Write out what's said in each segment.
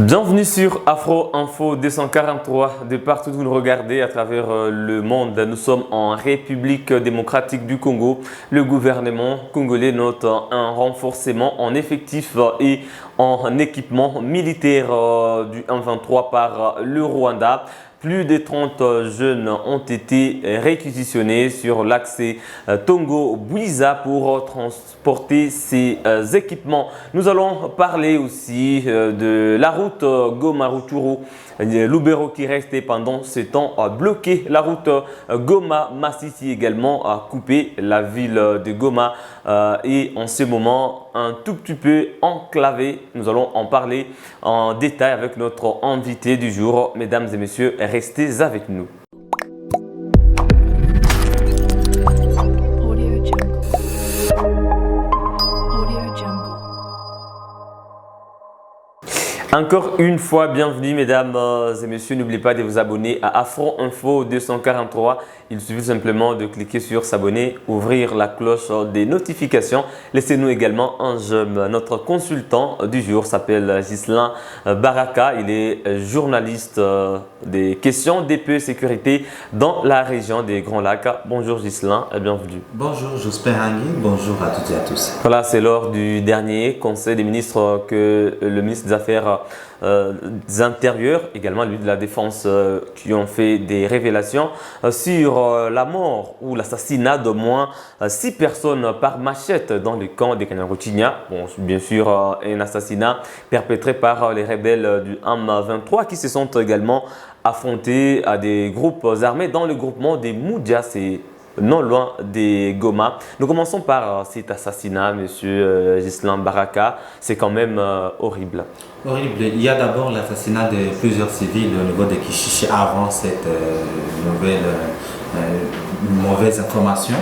Bienvenue sur Afro Info 243. De partout où vous nous regardez à travers le monde, nous sommes en République démocratique du Congo. Le gouvernement congolais note un renforcement en effectifs et en équipement militaire du M23 par le Rwanda. Plus de 30 jeunes ont été réquisitionnés sur l'axe Tongo-Bouiza pour transporter ces équipements. Nous allons parler aussi de la route Goma-Rutshuru. Lubero qui restait pendant ce temps a bloqué la route Goma-Masisi également a coupé la ville de Goma et en ce moment un tout petit peu enclavé. Nous allons en parler en détail avec notre invité du jour. Mesdames et messieurs, restez avec nous. Encore une fois, bienvenue mesdames et messieurs. N'oubliez pas de vous abonner à Afro Info 243. Il suffit simplement de cliquer sur s'abonner, ouvrir la cloche des notifications. Laissez-nous également un j'aime. Notre consultant du jour s'appelle Ghislain Baraka. Il est journaliste des questions d'EPE sécurité dans la région des Grands Lacs. Bonjour Ghislain et bienvenue. Bonjour Jospin Hangui, bonjour à toutes et à tous. Voilà, c'est lors du dernier Conseil des ministres que le ministre des Affaires intérieures, également lui de la Défense, qui ont fait des révélations sur la mort ou l'assassinat d'au moins 6 personnes par machette dans le camp de Kanyaruchinya. Bon, bien sûr, un assassinat perpétré par les rebelles du M23 qui se sont également affrontés à des groupes armés dans le groupement des Moudja, c'est non loin des Goma. Nous commençons par cet assassinat, monsieur Ghislain Baraka. C'est quand même horrible. Horrible. Il y a d'abord l'assassinat de plusieurs civils au niveau de Kishishi avant cette mauvaise information.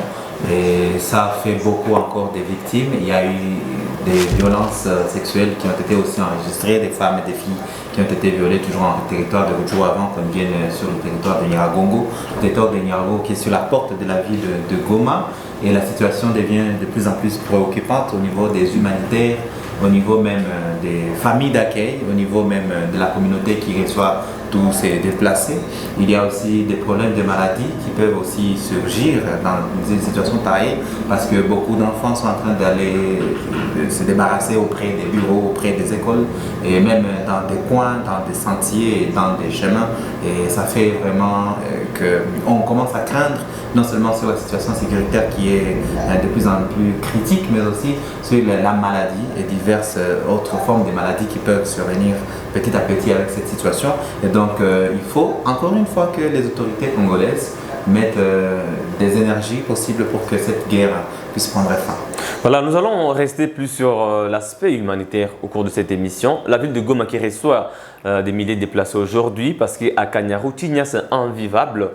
Et ça fait beaucoup encore de victimes. Il y a eu des violences sexuelles qui ont été aussi enregistrées, des femmes et des filles qui ont été violées toujours en territoire de Rutshuru avant qu'on vienne sur le territoire de Nyiragongo, le territoire de Nyiragongo qui est sur la porte de la ville de Goma. Et la situation devient de plus en plus préoccupante au niveau des humanitaires, au niveau même des familles d'accueil, au niveau même de la communauté qui reçoit tous ces déplacés. Il y a aussi des problèmes de maladies qui peuvent aussi surgir dans une situation pareille parce que beaucoup d'enfants sont en train d'aller se débarrasser auprès des bureaux, auprès des écoles et même dans des coins, dans des sentiers et dans des chemins. Et ça fait vraiment qu'on commence à craindre non seulement sur la situation sécuritaire qui est de plus en plus critique, mais aussi sur la maladie et diverses autres formes de maladies qui peuvent survenir petit à petit avec cette situation. Et donc, il faut encore une fois que les autorités congolaises mettent des énergies possibles pour que cette guerre puisse prendre fin. Voilà, nous allons rester plus sur l'aspect humanitaire au cours de cette émission. La ville de Goma qui reçoit des milliers de déplacés aujourd'hui parce qu'à Kanyaruchinya, c'est invivable.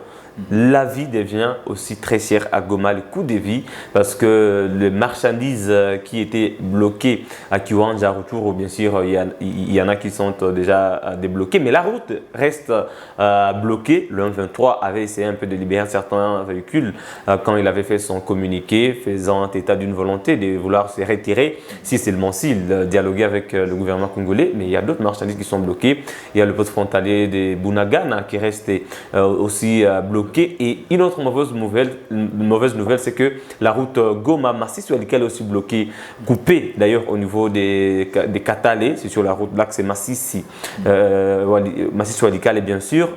La vie devient aussi très chère à Goma, le coût de vie, parce que les marchandises qui étaient bloquées à Kiwanja, Rutshuru, bien sûr, il y en a qui sont déjà débloquées, mais la route reste bloquée. Le M23 avait essayé un peu de libérer certains véhicules quand il avait fait son communiqué, faisant état d'une volonté de vouloir se retirer, si seulement s'il dialoguait avec le gouvernement congolais, mais il y a d'autres marchandises qui sont bloquées. Il y a le poste frontalier de Bunagana qui reste aussi bloqué. Et une autre mauvaise nouvelle, c'est que la route Goma-Masisi sur laquelle est aussi bloquée, coupée d'ailleurs au niveau des Katale, c'est sur la route là que c'est Masisi, Masisi-Walikale bien sûr.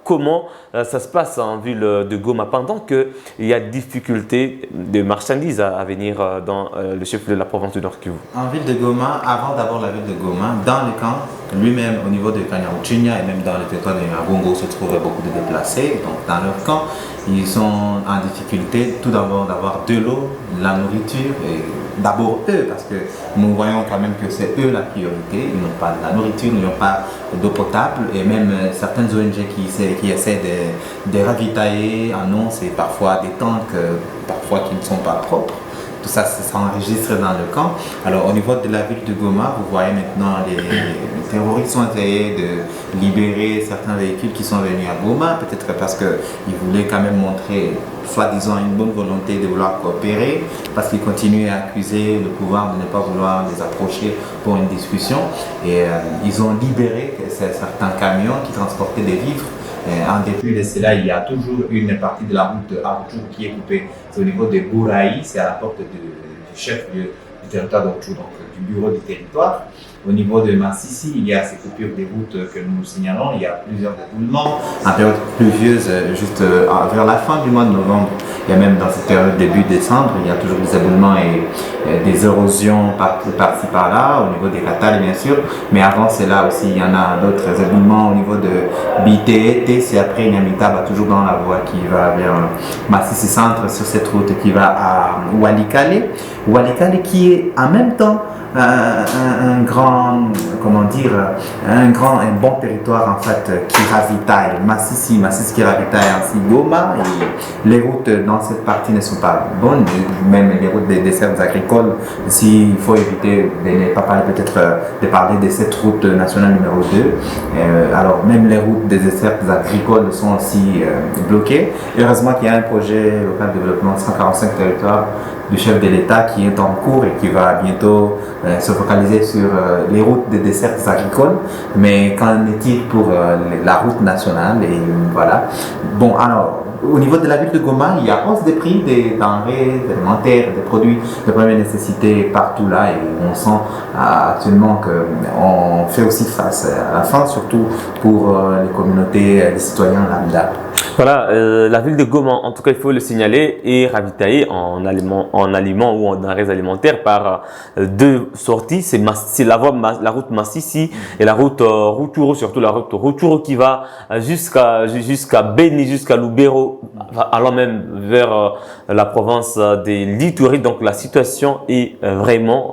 Comment ça se passe en ville de Goma pendant qu'il y a difficulté de marchandises à venir dans le chef de la province du Nord Kivu? En ville de Goma, avant d'abord la ville de Goma, dans le camp lui-même au niveau de Kanyaruchinya et même dans le territoire de Nyiragongo se trouvent beaucoup de déplacés. Donc dans leur camp, ils sont en difficulté tout d'abord d'avoir de l'eau, de la nourriture et d'abord eux, parce que nous voyons quand même que c'est eux la priorité. Ils n'ont pas de la nourriture, ils n'ont pas d'eau potable et même certaines ONG qui essaient de ravitailler en eau, c'est parfois des tanks parfois qui ne sont pas propres. tout ça s'enregistre dans le camp. Alors au niveau de la ville de Goma, vous voyez maintenant les terroristes ont essayé de libérer certains véhicules qui sont venus à Goma, peut-être parce qu'ils voulaient quand même montrer soi-disant une bonne volonté de vouloir coopérer, parce qu'ils continuaient à accuser le pouvoir de ne pas vouloir les approcher pour une discussion. Et ils ont libéré certains camions qui transportaient des vivres. En dépit de cela, il y a toujours une partie de la route de Arthur qui est coupée. C'est au niveau de Bouraï, c'est à la porte du chef-lieu du territoire d'Arthur, donc du bureau du territoire. Au niveau de Massissi, il y a ces coupures des routes que nous signalons. Il y a plusieurs éboulements. En période pluvieuse, juste vers la fin du mois de novembre, il y a même dans cette période début décembre, il y a toujours des éboulements et des érosions par-ci par-là, au niveau des Ratales bien sûr. Mais avant cela aussi, il y en a d'autres éboulements au niveau de Bité, c'est après Nyamitaba, toujours dans la voie qui va vers Massissi Centre, sur cette route qui va à Walikale. Walikale qui est en même temps un grand, comment dire, un bon territoire en fait qui ravitaille Massissi qui ravitaille ainsi Goma, et les routes dans cette partie ne sont pas bonnes, même les routes des dessertes agricoles. S'il faut éviter de ne pas parler peut-être de parler de cette route nationale numéro 2, alors même les routes des dessertes agricoles sont aussi bloquées. Heureusement qu'il y a un projet local de développement 145 territoires du chef de l'État qui est en cours et qui va bientôt se focaliser sur les routes des dessertes agricoles. Mais qu'en est-il pour la route nationale? Et voilà. Bon, alors, au niveau de la ville de Goma, il y a hausse des prix des denrées alimentaires, des produits de première nécessité partout là, et on sent actuellement qu'on fait aussi face à la faim, surtout pour les communautés, les citoyens lambda. Voilà, la ville de Goma, en tout cas, il faut le signaler, est ravitaillée en aliments ou en denrées alimentaires par deux sorties. C'est la route Massissi et la route Rutshuru, surtout la route Rutshuru qui va jusqu'à Beni, jusqu'à Lubero, allant même vers la province des Lituri. Donc la situation est vraiment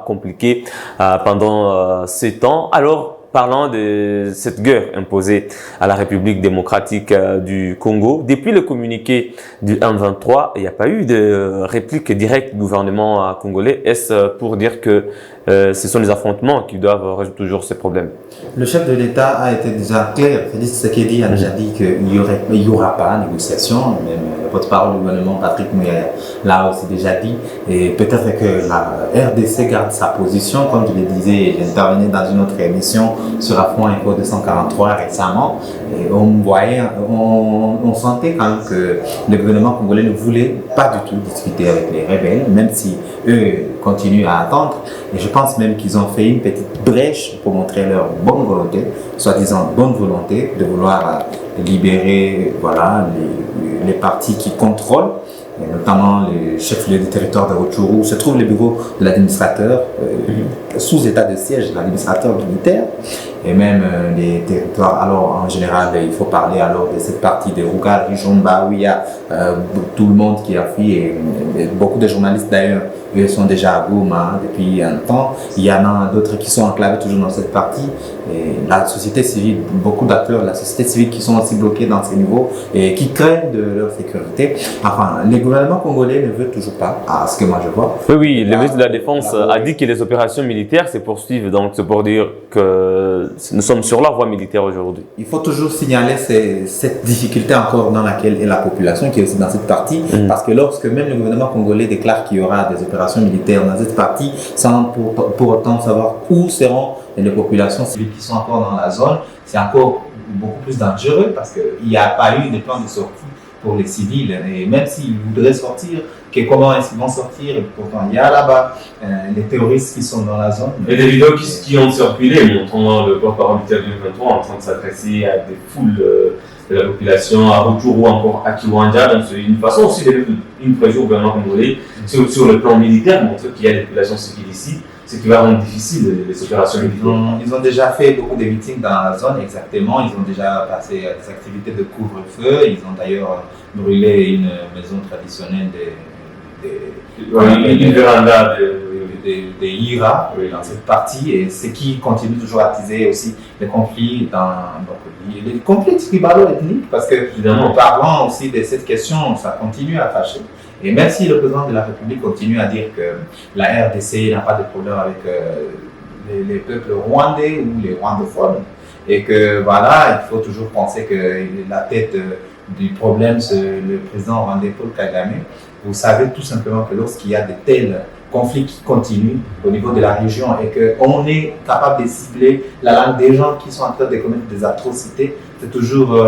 compliquée pendant ce temps. Alors, parlant de cette guerre imposée à la République démocratique du Congo, depuis le communiqué du M23, il n'y a pas eu de réplique directe du gouvernement congolais. Est-ce pour dire que ce sont les affrontements qui doivent résoudre toujours ces problèmes? Le chef de l'État a été déjà clair. Félix Tshisekedi a déjà dit qu'il n'y aura pas de négociation. Même le porte-parole du gouvernement, Patrick Muyaya, l'a aussi déjà dit. Et peut-être que la RDC garde sa position. Comme je le disais, j'intervenais dans une autre émission sur Affront Info 243 récemment. Et on sentait quand même que le gouvernement congolais ne voulait pas du tout discuter avec les rebelles, même si eux continuent à attendre. Et je pense même qu'ils ont fait une petite brèche pour montrer leur bonne volonté, soi-disant bonne volonté, de vouloir libérer les partis qui contrôlent, et notamment les chefs-lieux du territoire de Rutshuru, où se trouve le bureau de l'administrateur, sous état de siège, l'administrateur militaire, et même les territoires. Alors en général, il faut parler alors de cette partie de Rugal, Rijomba, où il y a tout le monde qui a fui, et beaucoup de journalistes d'ailleurs, ils sont déjà à Goma depuis un temps. Il y en a d'autres qui sont enclavés toujours dans cette partie. Et la société civile, beaucoup d'acteurs de la société civile qui sont aussi bloqués dans ces niveaux et qui craignent de leur sécurité. Enfin, le gouvernement congolais ne veut toujours pas, à ce que moi je vois. Oui, le ministre de la Défense a dit que les opérations militaires se poursuivent. Donc, c'est pour dire que nous sommes sur la voie militaire aujourd'hui. Il faut toujours signaler cette difficulté encore dans laquelle est la population qui est aussi dans cette partie. Parce que lorsque même le gouvernement congolais déclare qu'il y aura des opérations militaires dans cette partie, sans pour autant savoir où seront les populations civiles qui sont encore dans la zone, c'est encore beaucoup plus dangereux parce qu'il n'y a pas eu de plan de sortie pour les civils. Et même s'ils voudraient sortir, comment est-ce qu'ils vont sortir? Pourtant, il y a là-bas les terroristes qui sont dans la zone. Et des vidéos qui ont circulé montrant le porte-parole du M23 en train de s'adresser à des foules de la population, à Rutshuru ou encore à Kiwanja. Donc, c'est une façon aussi de mettre une pression au gouvernement congolais sur le plan militaire, montrer qu'il y a des populations civiles ici, ce qui va rendre difficile les opérations militaires. Ils ont déjà fait beaucoup de meetings dans la zone, exactement. Ils ont déjà passé des activités de couvre-feu. Ils ont d'ailleurs brûlé une maison traditionnelle une véranda de IRA dans cette partie, et ce qui continue toujours à attiser aussi les conflits les conflits tribalo-ethniques, parce que en parlant aussi de cette question, ça continue à fâcher. Et même si le président de la République continue à dire que la RDC n'a pas de problème avec les peuples rwandais ou les rwandophones, et que voilà, il faut toujours penser que la tête du problème, c'est le président rwandais Paul Kagame. Vous savez tout simplement que lorsqu'il y a de tels conflits qui continuent au niveau de la région et qu'on est capable de cibler la langue des gens qui sont en train de commettre des atrocités, c'est toujours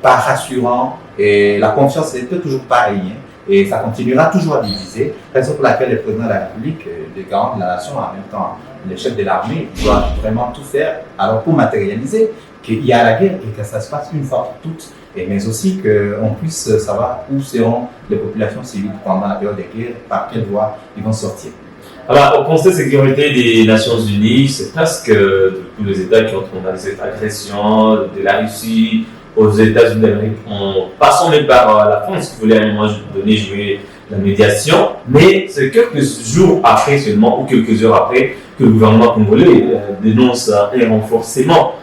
pas rassurant, et la confiance n'est toujours pas régnée. Et ça continuera toujours à diviser, raison pour laquelle le président de la République, le garant de la nation, en même temps le chef de l'armée, doit vraiment tout faire alors pour matérialiser qu'il y a la guerre et que ça se passe une fois pour toutes, mais aussi qu'on puisse savoir où seront les populations civiles pendant la période de guerre, par quelle voie ils vont sortir. Alors, au Conseil de sécurité des Nations Unies, c'est presque tous les États qui ont condamné cette agression de la Russie aux États-Unis d'Amérique, en passant même par la France qui voulait à un moment donné jouer la médiation. Mais c'est quelques jours après seulement, ou quelques heures après, que le gouvernement congolais dénonce un renforcement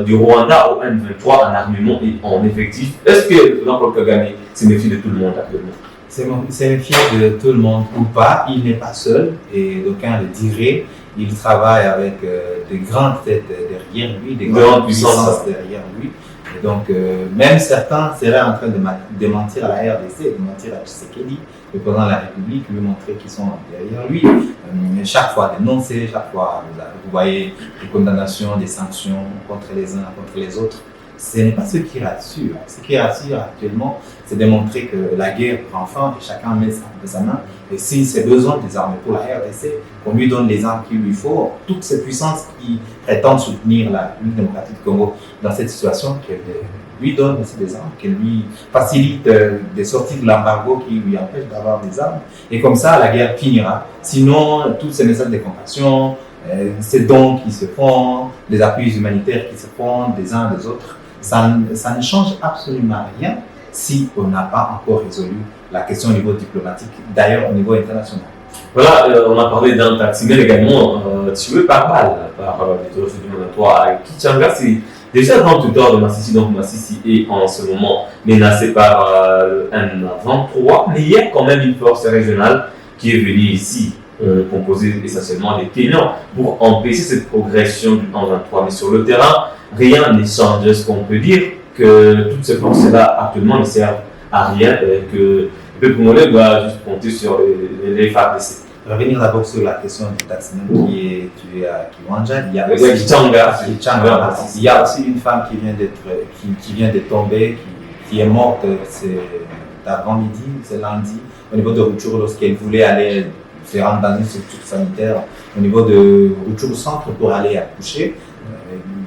du Rwanda au M23 en armement et en effectif. Est-ce que le président Paul Kagame se méfie de tout le monde actuellement? C'est méfier de tout le monde ou pas. Il n'est pas seul, et d'aucuns le diraient. Il travaille avec des grandes têtes derrière lui, des grandes puissances derrière lui. Et donc, même certains seraient en train de mentir à la RDC, de mentir à Tshisekedi, le président de la République, lui montrer qu'ils sont derrière lui. Chaque fois dénoncer, chaque fois, vous voyez des condamnations, des sanctions contre les uns, contre les autres. Ce n'est pas ce qui rassure. Ce qui rassure actuellement, c'est de montrer que la guerre prend fin et chacun met sa main. Et si c'est besoin des armes pour la RDC, qu'on lui donne les armes qu'il lui faut, toutes ces puissances qui prétendent soutenir la République démocratique du Congo dans cette situation, qu'elle lui donne aussi des armes, qu'elle lui facilite des sorties de l'embargo qui lui empêche d'avoir des armes. Et comme ça, la guerre finira. Sinon, tous ces messages de compassion, ces dons qui se font, les appuis humanitaires qui se font des uns des autres, ça ne change absolument rien si on n'a pas encore résolu la question au niveau diplomatique, d'ailleurs au niveau international. Voilà, on a parlé d'un taximène également tué par balle par les terroristes du Monatoire à Kichanga. C'est déjà le grand tuteur de Massissi, donc Massissi est en ce moment menacé par le M23. Mais il y a quand même une force régionale qui est venue ici, composée essentiellement des Kenyans, pour empêcher cette progression du M23. Mais sur le terrain, rien n'est changé. Ce qu'on peut dire que toutes ces forces-là actuellement ne servent à rien, que le Congolais doit juste compter sur les FARDC. Revenir d'abord sur la question du taximène qui est tué à Kiwanja. Il y a aussi une femme qui vient de tomber, qui est morte d'avant-midi, c'est lundi, au niveau de Rutshuru, lorsqu'elle voulait aller se rendre dans une structure sanitaire au niveau de Rutshuru Centre pour aller accoucher.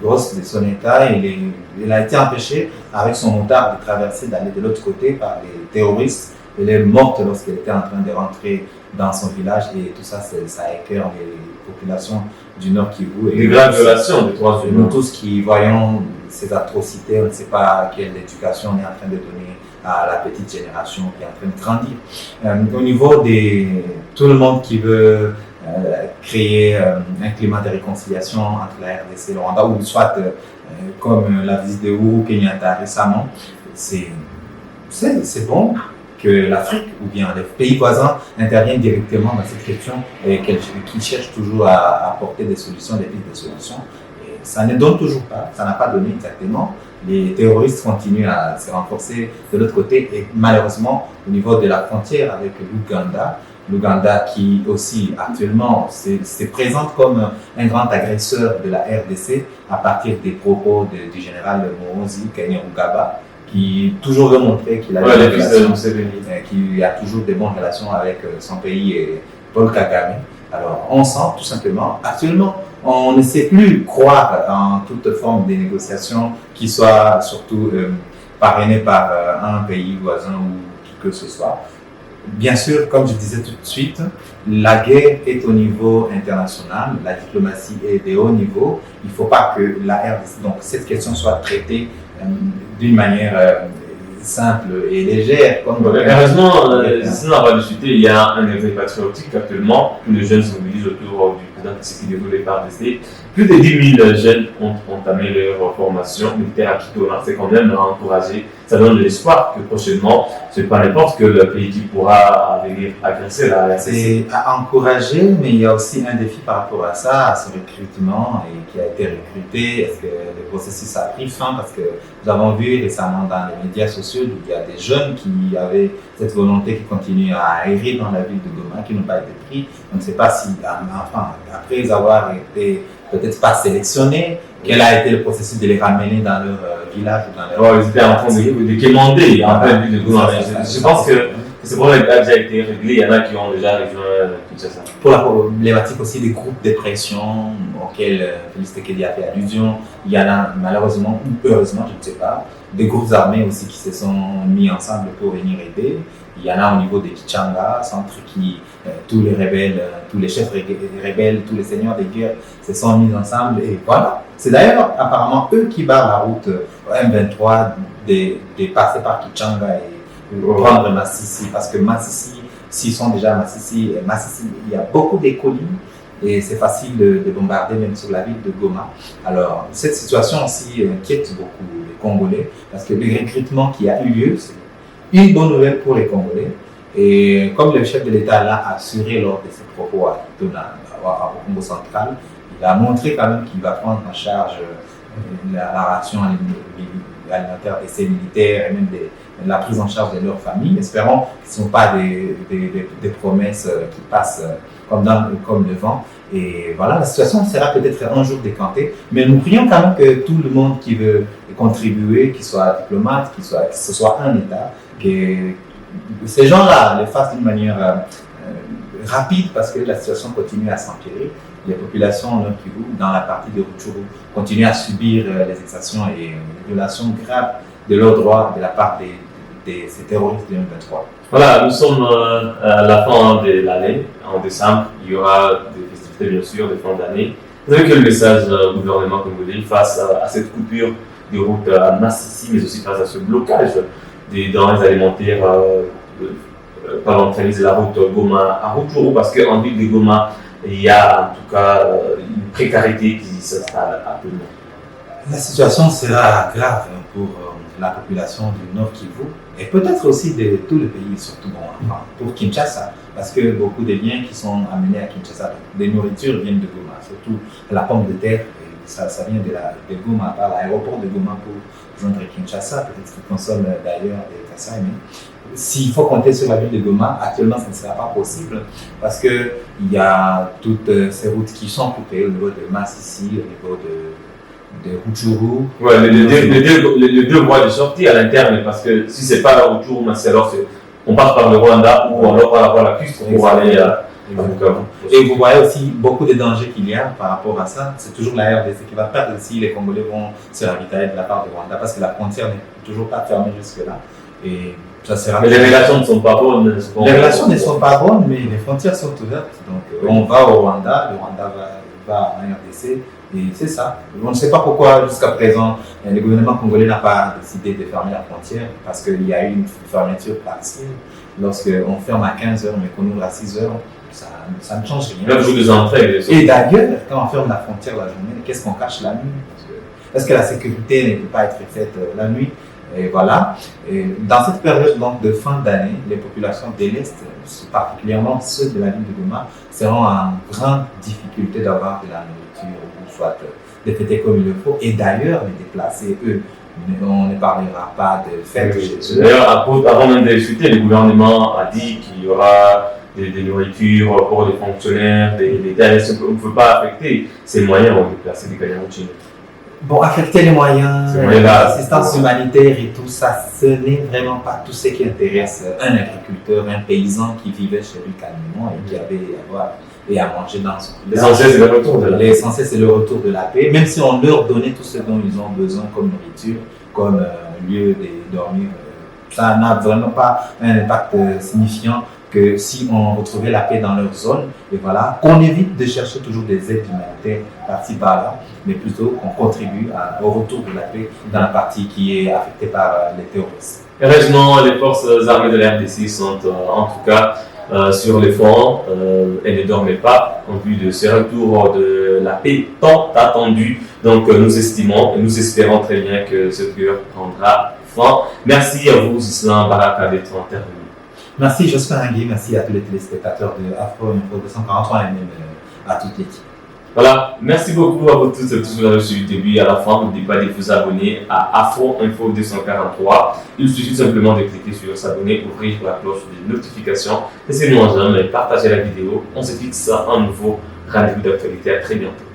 Grosse de son état, elle a été empêchée avec son motard de traverser, d'aller de l'autre côté par les terroristes. Elle est morte lorsqu'elle était en train de rentrer dans son village, et tout ça, ça écœure les populations du Nord Kivu. Des graves violations des droits humains. Nous tous qui voyons ces atrocités, on ne sait pas quelle éducation on est en train de donner à la petite génération qui est en train de grandir. Au niveau de tout le monde qui veut créer un climat de réconciliation entre la RDC et le Rwanda, ou soit comme la visite de Uhuru Kenyatta récemment, c'est bon que l'Afrique ou bien les pays voisins interviennent directement dans cette question et qu'ils cherchent toujours à apporter des solutions, des pistes de solutions. Et ça ne donne toujours pas, ça n'a pas donné exactement. Les terroristes continuent à se renforcer de l'autre côté, et malheureusement au niveau de la frontière avec l'Ouganda qui aussi actuellement se présente comme un grand agresseur de la RDC à partir des propos du général Muhoozi Kainerugaba, qui toujours veut montrer qu'il a, qu'il a toujours des bonnes relations avec son pays et Paul Kagame. Alors on sent tout simplement, actuellement, on ne sait plus croire en toute forme de négociation qui soit surtout parrainée par un pays voisin ou qui que ce soit. Bien sûr, comme je disais tout de suite, la guerre est au niveau international, la diplomatie est de haut niveau. Il ne faut pas que donc cette question soit traitée d'une manière simple et légère. Comme heureusement, sinon on va discuter, il y a un éveil patriotique actuellement. Tous les jeunes se mobilisent autour du président Tshisekedi déroulé par DC. Plus de 10 000 jeunes ont entamé leur formation militaire à Quito. C'est quand même encouragé. Ça donne de l'espoir que prochainement, ce n'est pas n'importe quel pays qui pourra venir agresser la RCC. C'est à encourager, mais il y a aussi un défi par rapport à ça, à ce recrutement et qui a été recruté. Est-ce que le processus a pris fin? Parce que nous avons vu récemment dans les médias sociaux qu'il y a des jeunes qui avaient cette volonté qui continue à errer dans la ville de Goma, qui n'ont pas été pris. On ne sait pas si, enfin, après avoir été peut-être pas sélectionnés, quel a été le processus de les ramener dans leur village ou dans leur... Ils étaient en train de quémander en pleine ville de Goma. Je pense que ce problème a déjà été réglé. Il y en a qui ont déjà rejoint Kinshasa. Pour la problématique aussi des groupes de pression auxquels Félix Tshisekedi a fait allusion, il y en a malheureusement ou heureusement, je ne sais pas, des groupes armés aussi qui se sont mis ensemble pour venir aider. Il y en a au niveau de Kichanga, centre qui, tous les rebelles, tous les chefs rebelles, tous les seigneurs des guerres se sont mis ensemble et voilà. C'est d'ailleurs apparemment eux qui barrent la route M23 de passer par Kichanga et prendre Massissi, parce que Massissi, s'ils sont déjà à Massissi, il y a beaucoup de collines et c'est facile de bombarder même sur la ville de Goma. Alors cette situation aussi inquiète beaucoup les Congolais parce que le recrutement qui a eu lieu, c'est une bonne nouvelle pour les Congolais. Et comme le chef de l'État l'a assuré lors de ses propos au Congo central, il a montré quand même qu'il va prendre en charge la ration alimentaire de ses militaires et même la prise en charge de leurs familles. Espérons que ce ne sont pas des promesses qui passent comme le vent. Et voilà, la situation sera peut-être un jour décantée, mais nous prions quand même que tout le monde qui veut contribuer, qu'il soit diplomate, que ce soit un État, que ces gens-là les fassent d'une manière rapide parce que la situation continue à s'empirer. Les populations Nord Kivu, dans la partie de Rutshuru, continuent à subir les exactions et les violations graves de leurs droits de la part de ces terroristes de 2023. Voilà, nous sommes à la fin de l'année. En décembre, il y aura des festivités, bien sûr, de fin d'année. Vous avez quel message au gouvernement congolais face à cette coupure de route à Massissi, mais aussi face à ce blocage des denrées alimentaires par l'entraînement de la route Goma à Rutshuru, parce qu'en ville de Goma, il y a en tout cas une précarité qui s'installe à peu près. La situation sera grave pour la population du Nord Kivu et peut-être aussi de tout le pays, surtout pour Kinshasa, parce que beaucoup de liens qui sont amenés à Kinshasa, des nourritures viennent de Goma, surtout la pomme de terre, ça vient de Goma, par l'aéroport de Goma pour joindre Kinshasa, peut-être qu'ils consomment d'ailleurs des Kassai, mais s'il faut compter sur la ville de Goma, actuellement ça ne sera pas possible parce qu'il y a toutes ces routes qui sont coupées au niveau de Massissi, au niveau de Rutshuru. Ouais, les deux voies de sortie à l'interne, parce que si ce n'est pas la Rutshuru, alors on passe par le Rwanda ou on va par la cuisse pour aller à. Et vous voyez aussi beaucoup de dangers qu'il y a par rapport à ça. C'est toujours la RDC qui va perdre si les Congolais vont se ravitailler de la part du Rwanda parce que la frontière n'est toujours pas fermée jusque-là. Et ça sera. Mais les relations ne sont pas bonnes. Les relations ne sont pas bonnes, mais les frontières sont ouvertes. Donc on va au Rwanda, le Rwanda va en RDC. Et c'est ça. On ne sait pas pourquoi jusqu'à présent le gouvernement congolais n'a pas décidé de fermer la frontière parce qu'il y a eu une fermeture partielle. Lorsqu'on ferme à 15h mais qu'on ouvre à 6h, ça ne change rien. Là, vous des entrées. Et d'ailleurs, quand on ferme la frontière la journée, qu'est-ce qu'on cache la nuit? Parce que la sécurité ne peut pas être faite la nuit. Et voilà. Et dans cette période donc, de fin d'année, les populations de l'Est, particulièrement ceux de la ville de Goma, seront en grande difficulté d'avoir de la nourriture ou soit de fêter comme il le faut. Et d'ailleurs, les déplacés, eux, on ne parlera pas de fêtes chez eux. D'ailleurs, avant même de discuter, le gouvernement a dit qu'il y aura des nourritures pour les fonctionnaires, des tests. On ne peut pas affecter ces moyens de déplacer des Kanyamuchis. Bon, affecter les moyens, l'assistance humanitaire et tout ça, ce n'est vraiment pas tout ce qui intéresse un agriculteur, un paysan qui vivait chez lui calmement et qui avait à boire et à manger dans son village. L'essentiel, c'est le retour de la paix. L'essentiel, c'est le retour de la paix, même si on leur donnait tout ce dont ils ont besoin comme nourriture, comme lieu de dormir. Ça n'a vraiment pas un impact signifiant que si on retrouvait la paix dans leur zone, et voilà, qu'on évite de chercher toujours des aides humanitaires par-ci par-là, mais plutôt qu'on contribue au retour de la paix dans la partie qui est affectée par les terroristes. Heureusement, les forces armées de la RDC sont en tout cas sur les fronts et ne dormaient pas en vue de ce retour de la paix tant attendue. Donc nous estimons et nous espérons très bien que cette guerre prendra fin. Merci à vous, Islam Baraka, d'être intervenu. Merci Jospin Hangui, merci à tous les téléspectateurs de Afro Info 243 et même à toute l'équipe. Voilà, merci beaucoup à vous tous et tous qui avez suivi du début à la fin. N'oubliez pas de vous abonner à Afro Info 243. Il suffit simplement de cliquer sur s'abonner, ouvrir la cloche de notification. Laissez-nous un j'aime et partagez la vidéo. On se fixe un nouveau rendez-vous d'actualité. À très bientôt.